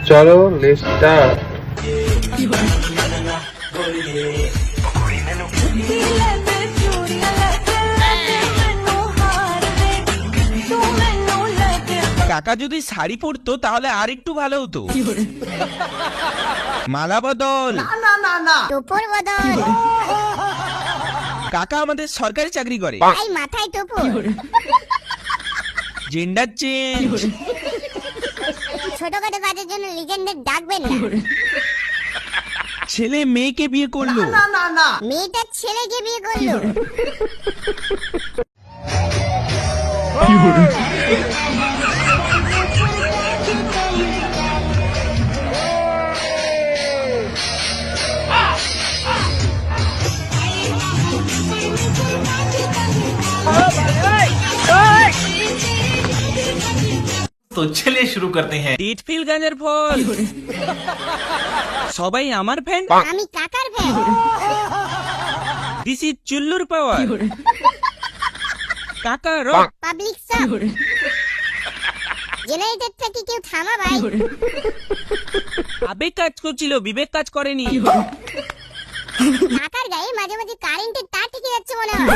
চলো লিস্টটা কাকা যদি শাড়ি পরতো তাহলে আর একটু ভালো হতো। মালা বদল, টোপর বদল। কাকা আমাদের সরকারি চাকরি করে। এই মাথায় টোপর। Gender change. ছোটখাটো কাজের জন্য লিজেন্ডের ডাকবেন না। ছেলে মেয়েকে বিয়ে করলো, মেয়েটা ছেলেকে বিয়ে করলো। तो चलिए शुरू करते हैं। টিটফিল গানের ফল। সবাই আমার ফ্যান। আমি কাকার ফ্যান। দিস ইজ চুল্লুর পাওয়ার। কাকা রক। পাবলিক সাপ। জেনারেটরটা কি কেউ থামা ভাই? আবেগ কাজ করছিল, বিবেক কাজ করেনি। কাকার গায়ে মাঝে মাঝে কারেন্টের তার ঠেকে যাচ্ছে মনে হয়।